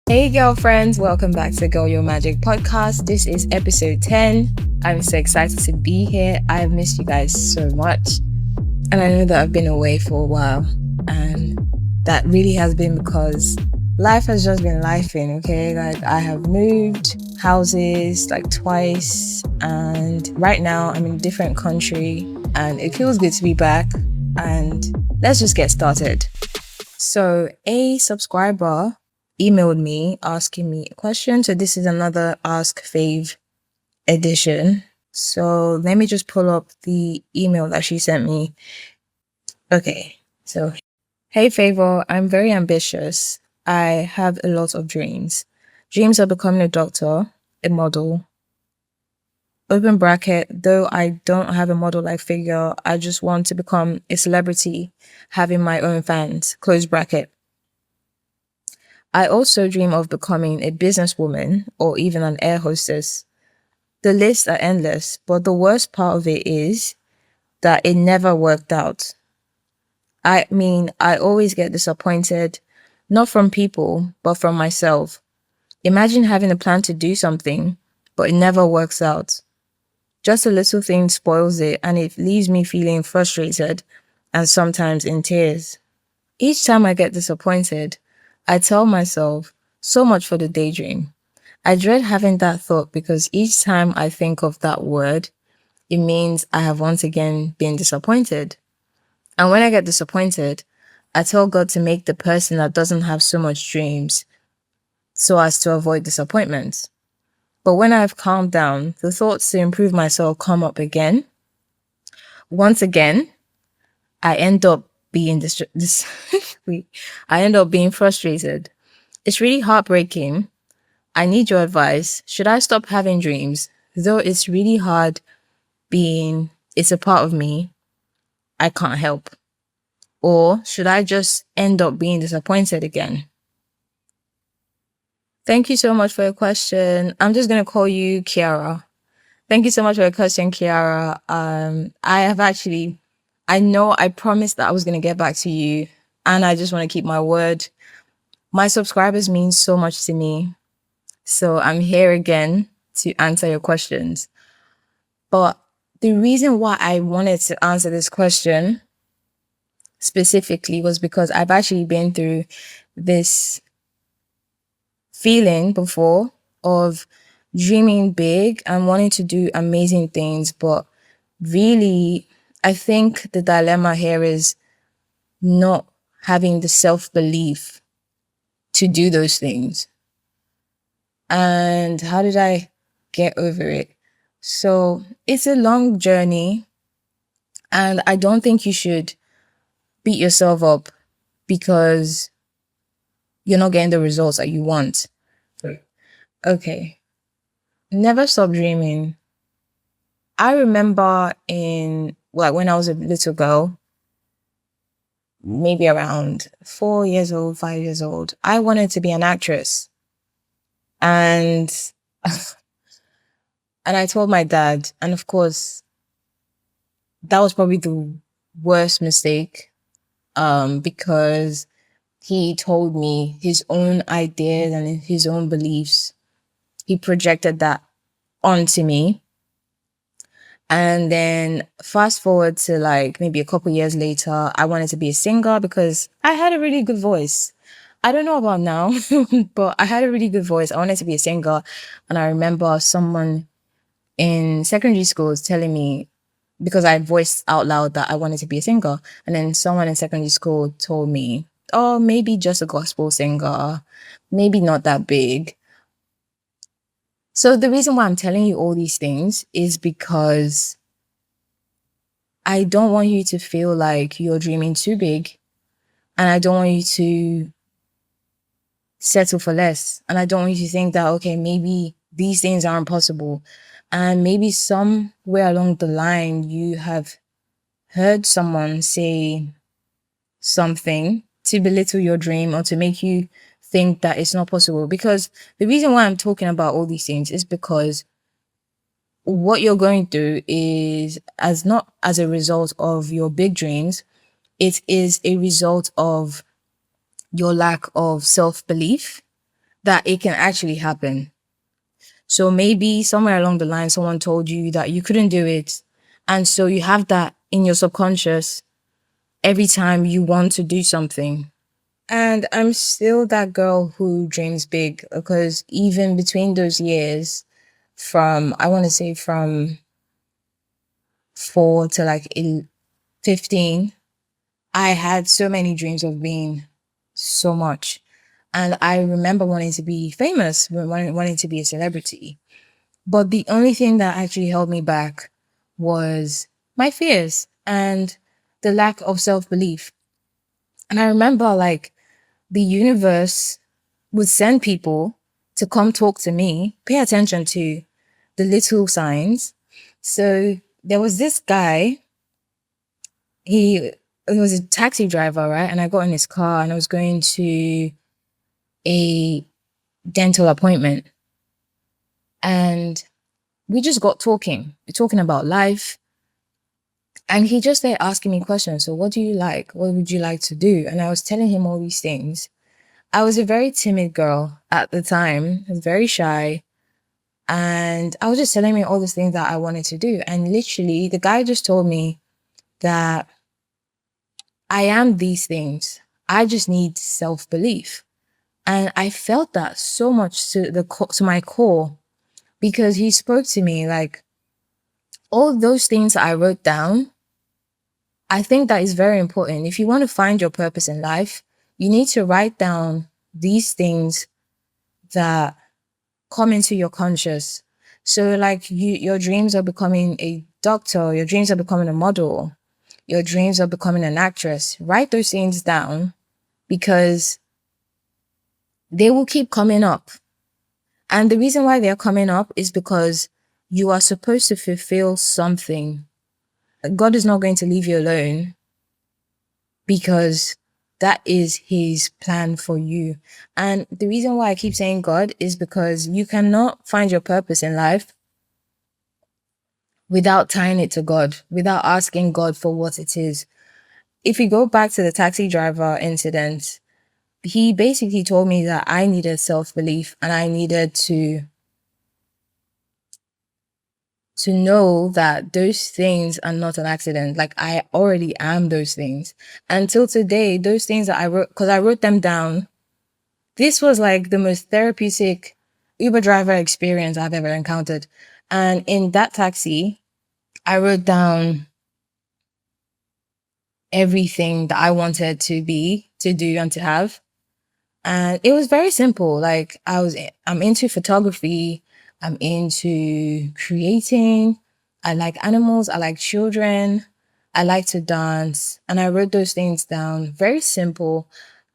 Hey, girlfriends, welcome back to Girl Your Magic podcast. This is episode 10. I'm so excited to be here. I've missed you guys so much. And I know that I've been away for a while. And that really has been because life has just been lifing, okay? Like, I have moved houses like twice. And right now, I'm in a different country. And it feels good to be back. And let's just get started. So, a subscriber emailed me asking me a question. So this is another Ask Fave edition. So let me just pull up the email that she sent me. Okay, so hey Favor, I'm very ambitious. I have a lot of dreams. Dreams of becoming a doctor, a model. Open bracket, though I don't have a model-like figure, I just want to become a celebrity, having my own fans, close bracket. I also dream of becoming a businesswoman or even an air hostess. The lists are endless, but the worst part of it is that it never worked out. I mean, I always get disappointed, not from people, but from myself. Imagine having a plan to do something, but it never works out. Just a little thing spoils it, and it leaves me feeling frustrated and sometimes in tears. Each time I get disappointed, I tell myself, so much for the daydream. I dread having that thought because each time I think of that word, it means I have once again been disappointed. And when I get disappointed, I tell God to make the person that doesn't have so much dreams so as to avoid disappointment. But when I've calmed down, the thoughts to improve myself come up again. Once again, I end up being I end up being frustrated. It's really heartbreaking. I need your advice. Should I stop having dreams? Though it's really hard it's a part of me, I can't help. Or should I just end up being disappointed again? Thank you so much for your question. I'm just going to call you Kiara. Thank you so much for your question, Kiara. I know I promised that I was going to get back to you, and I just want to keep my word. My subscribers mean so much to me. So I'm here again to answer your questions. But the reason why I wanted to answer this question specifically was because I've actually been through this feeling before of dreaming big and wanting to do amazing things, but really, I think the dilemma here is not having the self-belief to do those things. And how did I get over it? So it's a long journey, and I don't think you should beat yourself up because you're not getting the results that you want. Okay. Never stop dreaming. I remember when I was a little girl, maybe around 4 years old, 5 years old, I wanted to be an actress. And I told my dad, and of course, that was probably the worst mistake, because he told me his own ideas and his own beliefs. He projected that onto me. And then fast forward to like maybe a couple years later, I wanted to be a singer because I had a really good voice. I don't know about now, but I had a really good voice. I wanted to be a singer. And I remember someone in secondary school was telling me, because I voiced out loud that I wanted to be a singer. And then someone in secondary school told me, oh, maybe just a gospel singer, maybe not that big. So the reason why I'm telling you all these things is because I don't want you to feel like you're dreaming too big, and I don't want you to settle for less. And I don't want you to think that, okay, maybe these things aren't possible. And maybe somewhere along the line, you have heard someone say something to belittle your dream or to make you think that it's not possible. Because the reason why I'm talking about all these things is because what you're going through is not as a result of your big dreams, it is a result of your lack of self-belief that it can actually happen. So maybe somewhere along the line, someone told you that you couldn't do it. And so you have that in your subconscious every time you want to do something. And I'm still that girl who dreams big, because even between those years, I want to say from 4 to like 15, I had so many dreams of being so much. And I remember wanting to be famous, wanting to be a celebrity. But the only thing that actually held me back was my fears and the lack of self belief. And I remember like the universe would send people to come talk to me, pay attention to the little signs. So there was this guy, he was a taxi driver, right? And I got in his car and I was going to a dental appointment. And we just got talking. We're talking about life. And he just started asking me questions. So what do you like? What would you like to do? And I was telling him all these things. I was a very timid girl at the time. I was very shy. And I was just telling me all these things that I wanted to do. And literally the guy just told me that I am these things. I just need self-belief. And I felt that so much to my core, because he spoke to me like all those things that I wrote down. I think that is very important. If you want to find your purpose in life, you need to write down these things that come into your conscious. So like your dreams are becoming a doctor, your dreams are becoming a model, your dreams are becoming an actress. Write those things down, because they will keep coming up. And the reason why they're coming up is because you are supposed to fulfill something. God is not going to leave you alone, because that is his plan for you. And the reason why I keep saying God is because you cannot find your purpose in life without tying it to God, without asking God for what it is. If we go back to the taxi driver incident, he basically told me that I needed self-belief and I needed to know that those things are not an accident. Like I already am those things. Until today, those things that I wrote, because I wrote them down, this was like the most therapeutic Uber driver experience I've ever encountered. And in that taxi, I wrote down everything that I wanted to be, to do, and to have. And it was very simple. Like I'm into photography. I'm into creating. I like animals. I like children. I like to dance. And I wrote those things down. Very simple.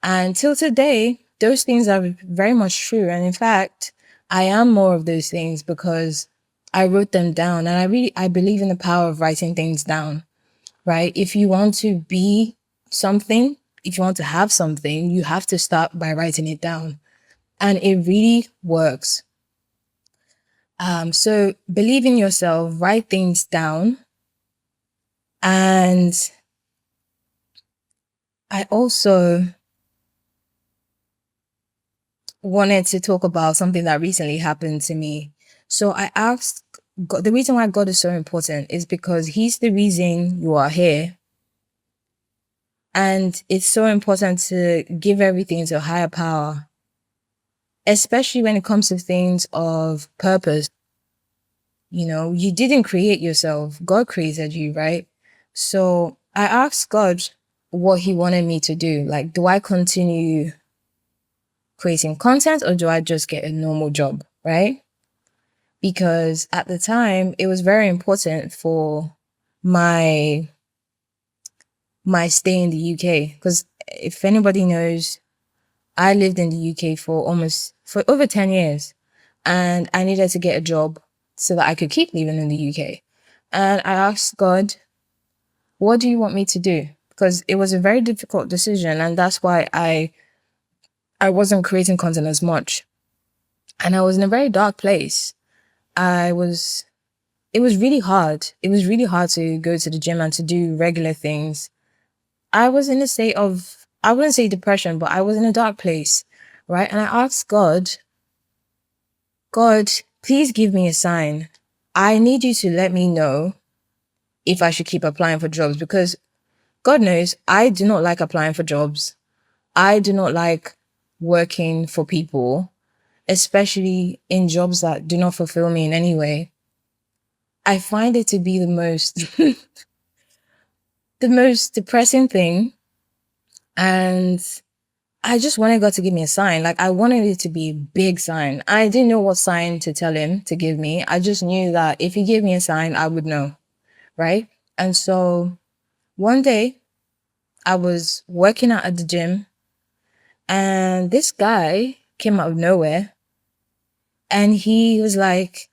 And till today, those things are very much true. And in fact, I am more of those things because I wrote them down. And I believe in the power of writing things down, right? If you want to be something, if you want to have something, you have to start by writing it down. And it really works. So believe in yourself, write things down. And I also wanted to talk about something that recently happened to me. So I asked God, the reason why God is so important is because he's the reason you are here. And it's so important to give everything to a higher power, especially when it comes to things of purpose. You know, you didn't create yourself. God created you, right? So I asked God what he wanted me to do. Like, do I continue creating content or do I just get a normal job, right? Because at the time, it was very important for my stay in the UK. Because if anybody knows, I lived in the UK for over 10 years, and I needed to get a job so that I could keep living in the UK. And I asked God, what do you want me to do? Because it was a very difficult decision, and that's why I wasn't creating content as much. And I was in a very dark place. It was really hard. It was really hard to go to the gym and to do regular things. I was in a state of, I wouldn't say depression, but I was in a dark place, right? And I asked God, God, please give me a sign. I need you to let me know if I should keep applying for jobs, because God knows I do not like applying for jobs. I do not like working for people, especially in jobs that do not fulfill me in any way. I find it to be the most the most depressing thing. And I just wanted God to give me a sign. Like, I wanted it to be a big sign. I didn't know what sign to tell him to give me. I just knew that if he gave me a sign, I would know. Right. And so one day I was working out at the gym, and this guy came out of nowhere, and he was like,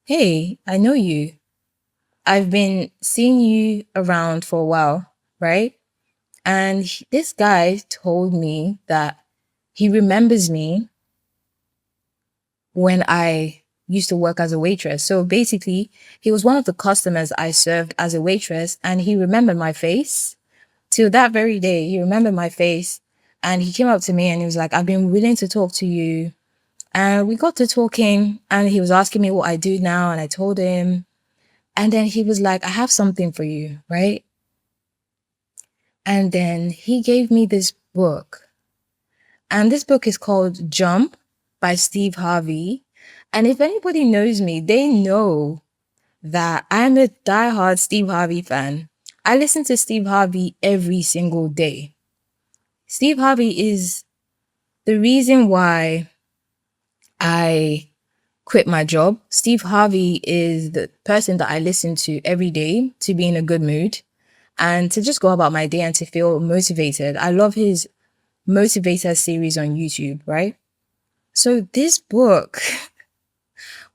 "Hey, I know you. I've been seeing you around for a while, right?" And this guy told me that he remembers me when I used to work as a waitress. So basically, he was one of the customers I served as a waitress, and he remembered my face. Till that very day, he remembered my face, and he came up to me and he was like, "I've been willing to talk to you." And we got to talking, and he was asking me what I do now, and I told him. And then he was like, "I have something for you, right?" And then he gave me this book. And this book is called Jump by Steve Harvey. And if anybody knows me, they know that I'm a diehard Steve Harvey fan. I listen to Steve Harvey every single day. Steve Harvey is the reason why I quit my job. Steve Harvey is the person that I listen to every day to be in a good mood and to just go about my day and to feel motivated. I love his motivator series on YouTube, right? So this book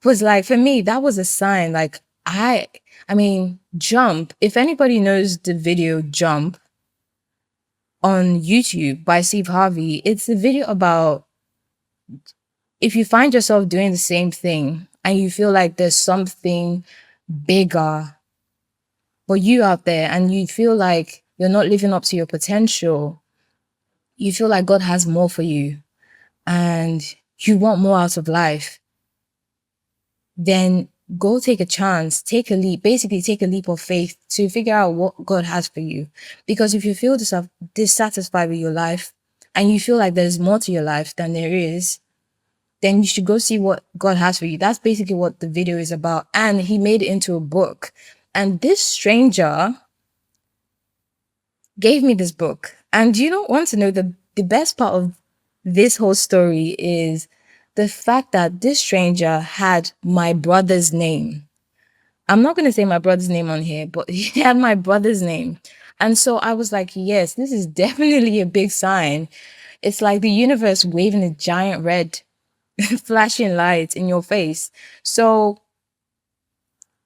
was like, for me, that was a sign. Like, I mean, Jump, if anybody knows the video Jump on YouTube by Steve Harvey, it's a video about if you find yourself doing the same thing and you feel like there's something bigger for you out there, and you feel like you're not living up to your potential, you feel like God has more for you and you want more out of life, then go take a chance, take a leap, basically take a leap of faith to figure out what God has for you. Because if you feel dissatisfied with your life and you feel like there's more to your life than there is, then you should go see what God has for you. That's basically what the video is about. And he made it into a book. And this stranger gave me this book. And you don't want to know the best part of this whole story is the fact that this stranger had my brother's name. I'm not going to say my brother's name on here, but he had my brother's name. And so I was like, yes, this is definitely a big sign. It's like the universe waving a giant red flashing light in your face. So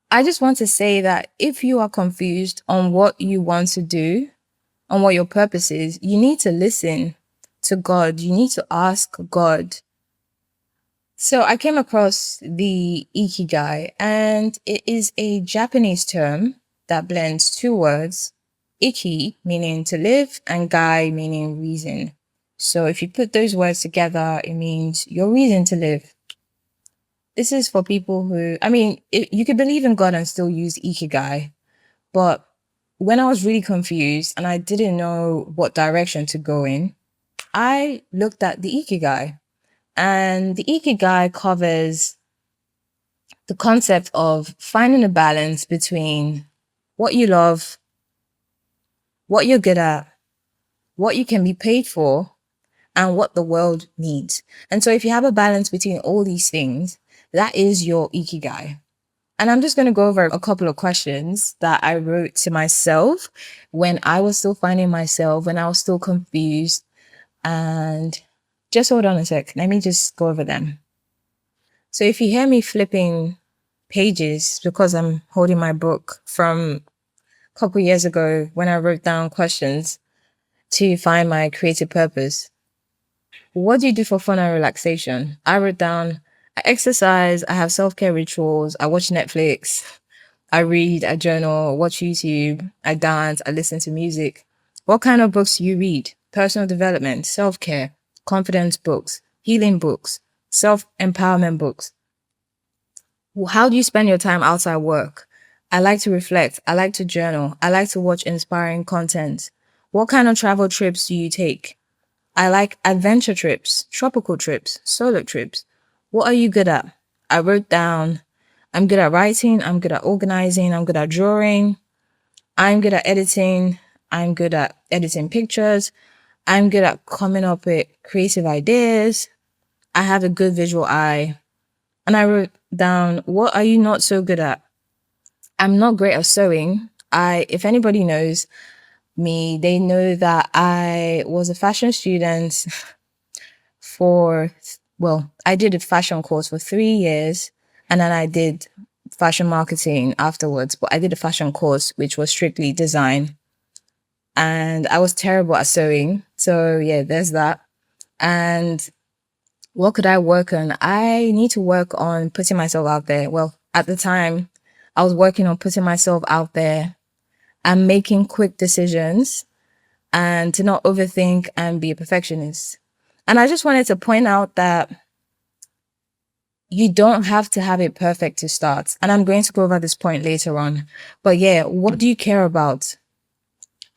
I just want to say that if you are confused on what you want to do, on what your purpose is, you need to listen to God. You need to ask God. So I came across the ikigai, and it is a Japanese term that blends two words, iki meaning to live and gai meaning reason. So if you put those words together, it means your reason to live. This is for people who, I mean, you could believe in God and still use ikigai, but when I was really confused and I didn't know what direction to go in, I looked at the ikigai. And the ikigai covers the concept of finding a balance between what you love, what you're good at, what you can be paid for, and what the world needs. And so if you have a balance between all these things, that is your ikigai. And I'm just going to go over a couple of questions that I wrote to myself when I was still finding myself, when I was still confused. And just hold on a sec. Let me just go over them. So if you hear me flipping pages, because I'm holding my book from a couple years ago when I wrote down questions to find my creative purpose. What do you do for fun and relaxation? I wrote down, I exercise, I have self-care rituals, I watch Netflix, I read, I journal, watch YouTube, I dance, I listen to music. What kind of books do you read? Personal development, self-care, confidence books, healing books, self-empowerment books. How do you spend your time outside work? I like to reflect. I like to journal. I like to watch inspiring content. What kind of travel trips do you take? I like adventure trips, tropical trips, solo trips. What are you good at? I wrote down, I'm good at writing. I'm good at organizing. I'm good at drawing. I'm good at editing. I'm good at editing pictures. I'm good at coming up with creative ideas. I have a good visual eye. And I wrote down, what are you not so good at? I'm not great at sewing. If anybody knows me, they know that I was a fashion student for, well, I did a fashion course for 3 years and then I did fashion marketing afterwards. But I did a fashion course, which was strictly design. And I was terrible at sewing. So yeah, there's that. And what could I work on? I need to work on putting myself out there. Well, at the time, I was working on putting myself out there and making quick decisions and to not overthink and be a perfectionist. And I just wanted to point out that you don't have to have it perfect to start. And I'm going to go over this point later on. But yeah, what do you care about?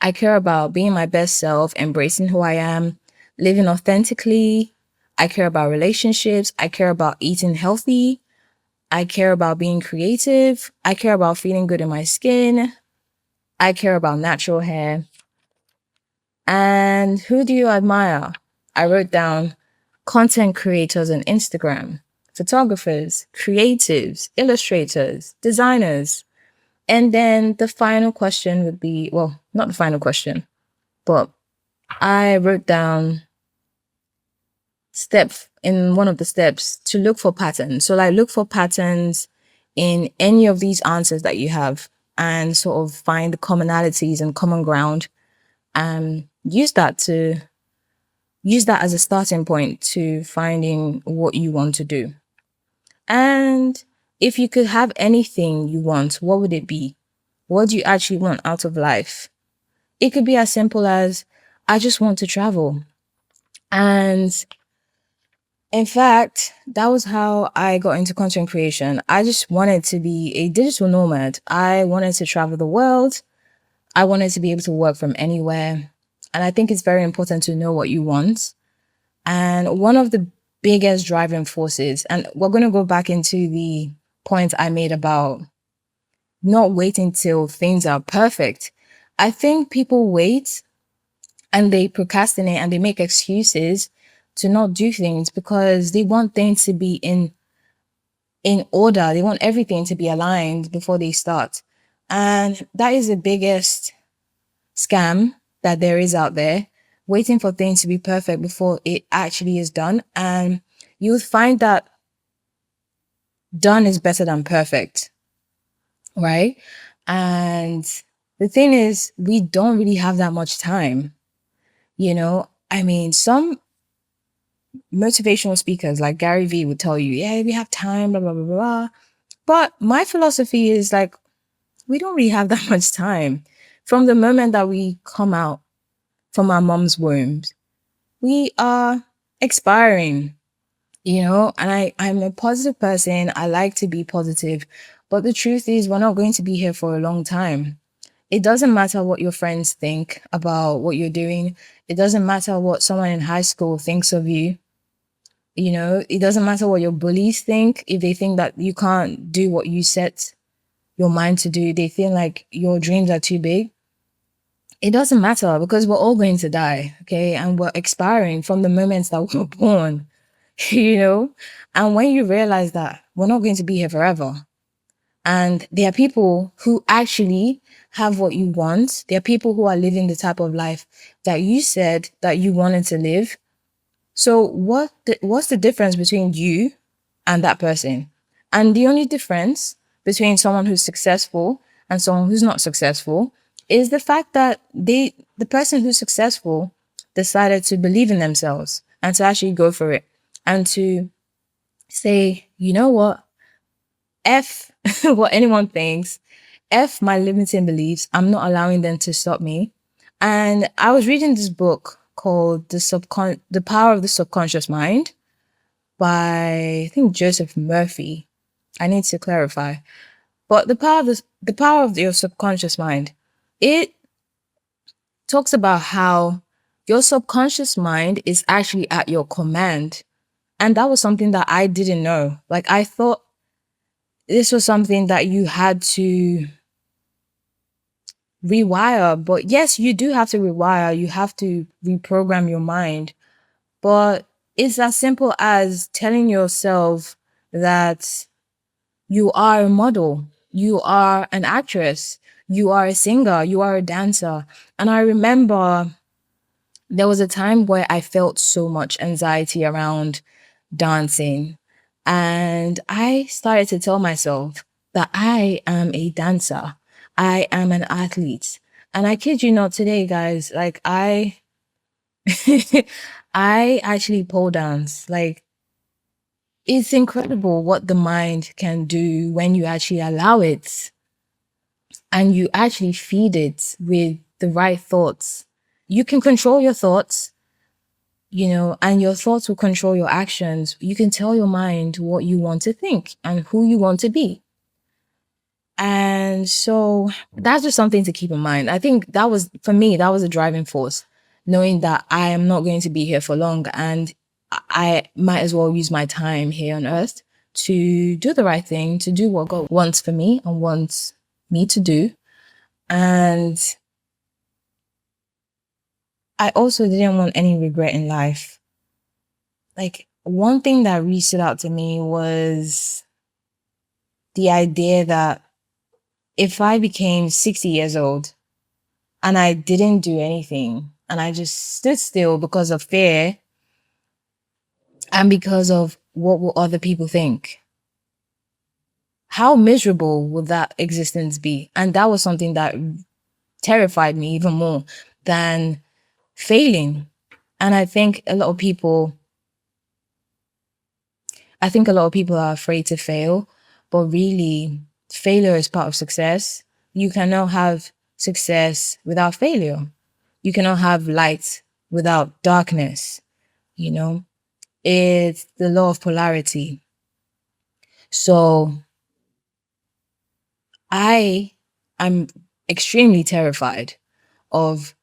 I care about being my best self, embracing who I am, living authentically. I care about relationships. I care about eating healthy. I care about being creative. I care about feeling good in my skin. I care about natural hair. And who do you admire? I wrote down content creators on Instagram, photographers, creatives, illustrators, designers. And then the final question would be, well, not the final question, but I wrote down step in one of the steps to look for patterns. So like look for patterns in any of these answers that you have and sort of find the commonalities and common ground and use that as a starting point to finding what you want to do. And if you could have anything you want, what would it be? What do you actually want out of life? It could be as simple as, I just want to travel. And in fact, that was how I got into content creation. I just wanted to be a digital nomad. I wanted to travel the world. I wanted to be able to work from anywhere. And I think it's very important to know what you want. And one of the biggest driving forces, and we're going to go back into the point I made about not waiting till things are perfect. I think people wait and they procrastinate and they make excuses to not do things because they want things to be in order. They want everything to be aligned before they start. And that is the biggest scam that there is out there, waiting for things to be perfect before it actually is done. And you'll find that done is better than perfect, right? And the thing is, we don't really have that much time. You know, I mean, some motivational speakers like Gary Vee would tell you, yeah, we have time, blah, blah, blah, blah. But my philosophy is like, we don't really have that much time. From the moment that we come out from our mom's wombs, we are expiring, you know, and I'm a positive person. I like to be positive. But the truth is, we're not going to be here for a long time. It doesn't matter what your friends think about what you're doing. It doesn't matter what someone in high school thinks of you. You know, it doesn't matter what your bullies think. If they think that you can't do what you set your mind to do, they feel like your dreams are too big. It doesn't matter because we're all going to die, okay? And we're expiring from the moments that we were born, you know? And when you realize that we're not going to be here forever, and there are people who actually have what you want, there are people who are living the type of life that you said that you wanted to live. So what's the difference between you and that person? And the only difference between someone who's successful and someone who's not successful is the fact that the person who's successful decided to believe in themselves and to actually go for it and to say, you know what, F what anyone thinks, F my limiting beliefs. I'm not allowing them to stop me. And I was reading this book called The Power of the Subconscious Mind by, I think, Joseph Murphy. I need to clarify. But the power of your subconscious mind, it talks about how your subconscious mind is actually at your command. And that was something that I didn't know. Like, I thought this was something that you had to rewire. But yes, you do have to rewire. You have to reprogram your mind. But it's as simple as telling yourself that you are a model, you are an actress, you are a singer, you are a dancer. And I remember there was a time where I felt so much anxiety around dancing. And I started to tell myself that I am a dancer. I am an athlete. And I kid you not, today, guys, like I actually pole dance. Like, it's incredible what the mind can do when you actually allow it and you actually feed it with the right thoughts. You can control your thoughts, and your thoughts will control your actions. You can tell your mind what you want to think and who you want to be. And so that's just something to keep in mind. I think that was, for me, that was a driving force, knowing that I am not going to be here for long and I might as well use my time here on earth to do the right thing, to do what God wants for me and wants me to do. And I also didn't want any regret in life. Like, one thing that really stood out to me was the idea that if I became 60 years old and I didn't do anything and I just stood still because of fear and because of what will other people think, how miserable would that existence be? And that was something that terrified me even more than failing. And I think a lot of people are afraid to fail, but really, failure is part of success. You cannot have success without failure. You cannot have light without darkness. You know, it's the law of polarity. So I am extremely terrified of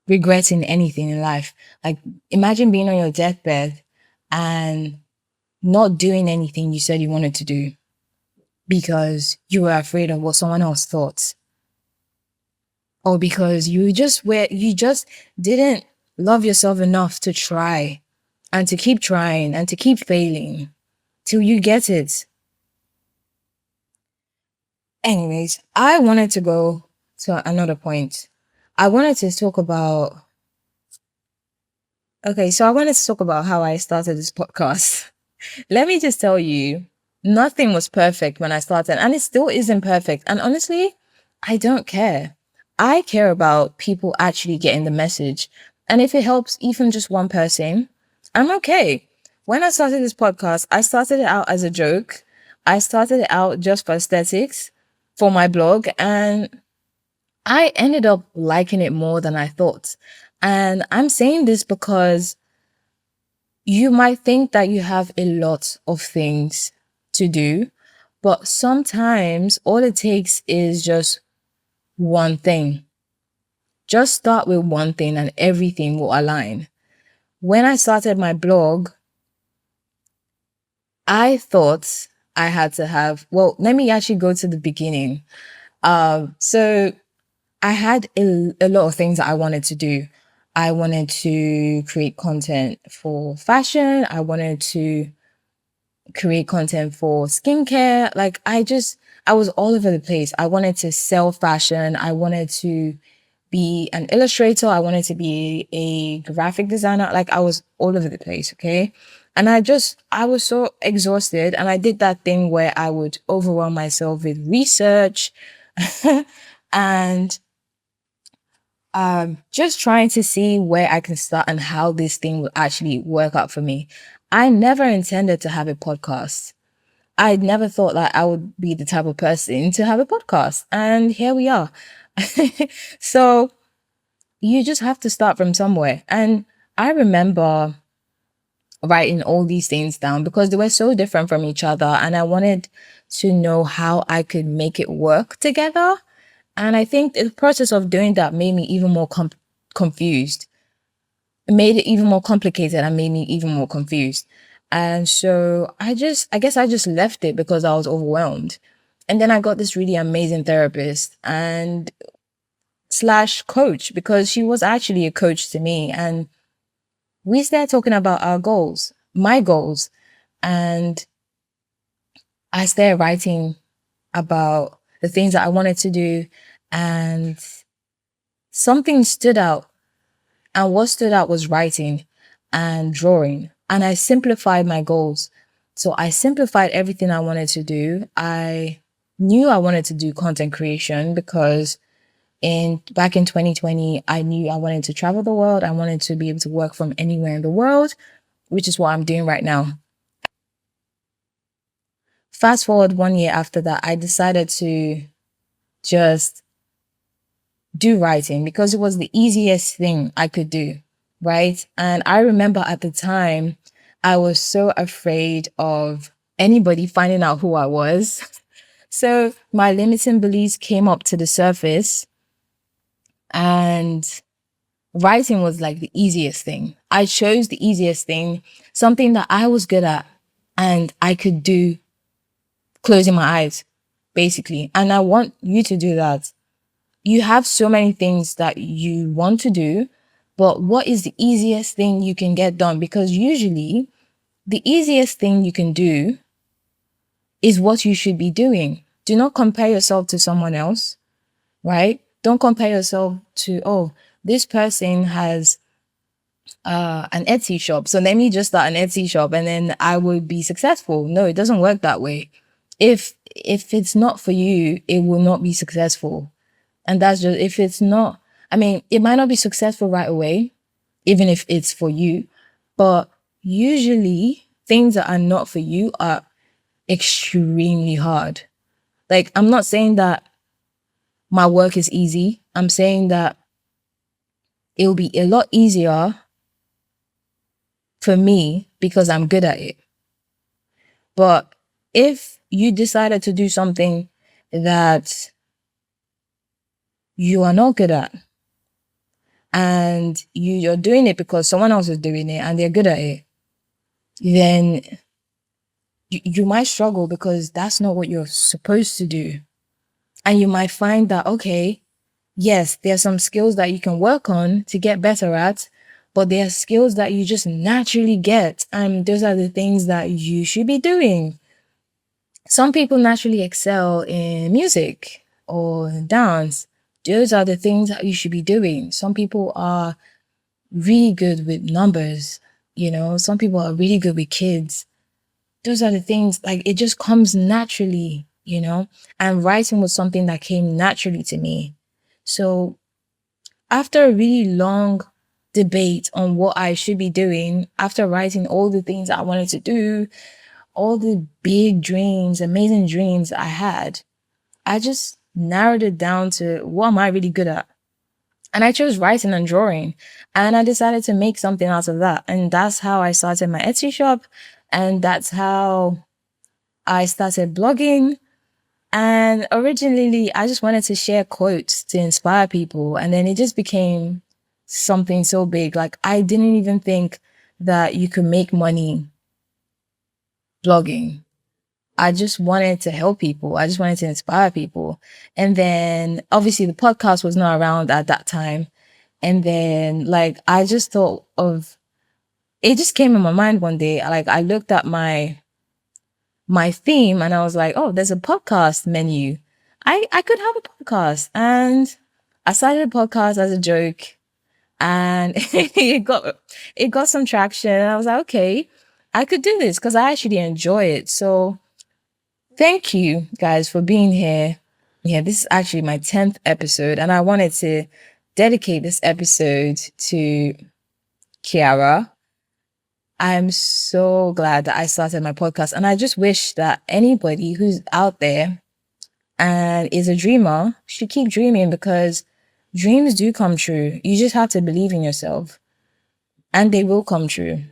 regretting anything in life. Like, imagine being on your deathbed and not doing anything you said you wanted to do because you were afraid of what someone else thought, or because you just didn't love yourself enough to try and to keep trying and to keep failing till you get it. Anyways, I wanted to go to another point. I wanted to talk about I wanted to talk about how I started this podcast. Let me just tell you, nothing was perfect when I started, and it still isn't perfect. And honestly, I don't care. I care about people actually getting the message. And if it helps even just one person, I'm okay. When I started this podcast, I started it out as a joke. I started it out just for aesthetics for my blog, and I ended up liking it more than I thought. And I'm saying this because you might think that you have a lot of things to do, but sometimes all it takes is just one thing. Just start with one thing and everything will align. When I started my blog, I thought I had to have, well, let me actually go to the beginning. So I had a lot of things that I wanted to do. I wanted to create content for fashion. I wanted to create content for skincare. Like, I was all over the place. I wanted to sell fashion. I wanted to be an illustrator. I wanted to be a graphic designer. Like, I was all over the place. Okay. And I was so exhausted. And I did that thing where I would overwhelm myself with research and just trying to see where I can start and how this thing will actually work out for me. I never intended to have a podcast. I never thought that I would be the type of person to have a podcast. And here we are. So you just have to start from somewhere. And I remember writing all these things down because they were so different from each other. And I wanted to know how I could make it work together. And I think the process of doing that made me even more confused. It made it even more complicated and made me even more confused. And so I guess I just left it because I was overwhelmed. And then I got this really amazing therapist and slash coach because she was actually a coach to me. And we started talking about our goals, my goals. And I started writing about the things that I wanted to do. And something stood out. And what stood out was writing and drawing. And I simplified my goals. So I simplified everything I wanted to do. I knew I wanted to do content creation because back in 2020, I knew I wanted to travel the world. I wanted to be able to work from anywhere in the world, which is what I'm doing right now. Fast forward 1 year after that, I decided to just do writing because it was the easiest thing I could do, right? And I remember at the time, I was so afraid of anybody finding out who I was. So my limiting beliefs came up to the surface, and writing was like the easiest thing. I chose the easiest thing, something that I was good at and I could do closing my eyes, basically. And I want you to do that. You have so many things that you want to do, but what is the easiest thing you can get done? Because usually the easiest thing you can do is what you should be doing. Do not compare yourself to someone else, right? Don't compare yourself to, oh, this person has an Etsy shop, so let me just start an Etsy shop and then I will be successful. No, it doesn't work that way. If it's not for you, it will not be successful. And that's just, if it's not, I mean, it might not be successful right away, even if it's for you, but usually things that are not for you are extremely hard. Like, I'm not saying that my work is easy. I'm saying that it'll be a lot easier for me because I'm good at it. But if you decided to do something that you are not good at, and you're doing it because someone else is doing it and they're good at it, then you might struggle because that's not what you're supposed to do. And you might find that, okay, yes, there are some skills that you can work on to get better at, but there are skills that you just naturally get. And those are the things that you should be doing. Some people naturally excel in music or dance. Those are the things that you should be doing. Some people are really good with numbers, some people are really good with kids. Those are the things, like, it just comes naturally, and writing was something that came naturally to me. So after a really long debate on what I should be doing, after writing all the things I wanted to do, all the big dreams, amazing dreams I had, I just narrowed it down to what am I really good at? And I chose writing and drawing. And I decided to make something out of that. And that's how I started my Etsy shop. And that's how I started blogging. And originally, I just wanted to share quotes to inspire people. And then it just became something so big. Like, I didn't even think that you could make money blogging. I just wanted to help people. I just wanted to inspire people. And then obviously the podcast was not around at that time. And then, like, I just thought of, it just came in my mind one day. Like, I looked at my theme and I was like, oh, there's a podcast menu. I could have a podcast. And I started a podcast as a joke, and it got some traction. And I was like, okay, I could do this because I actually enjoy it. So thank you guys for being here. Yeah, this is actually my 10th episode, and I wanted to dedicate this episode to Kiara. I'm so glad that I started my podcast, and I just wish that anybody who's out there and is a dreamer should keep dreaming, because Dreams do come true. You just have to believe in yourself. And they will come true.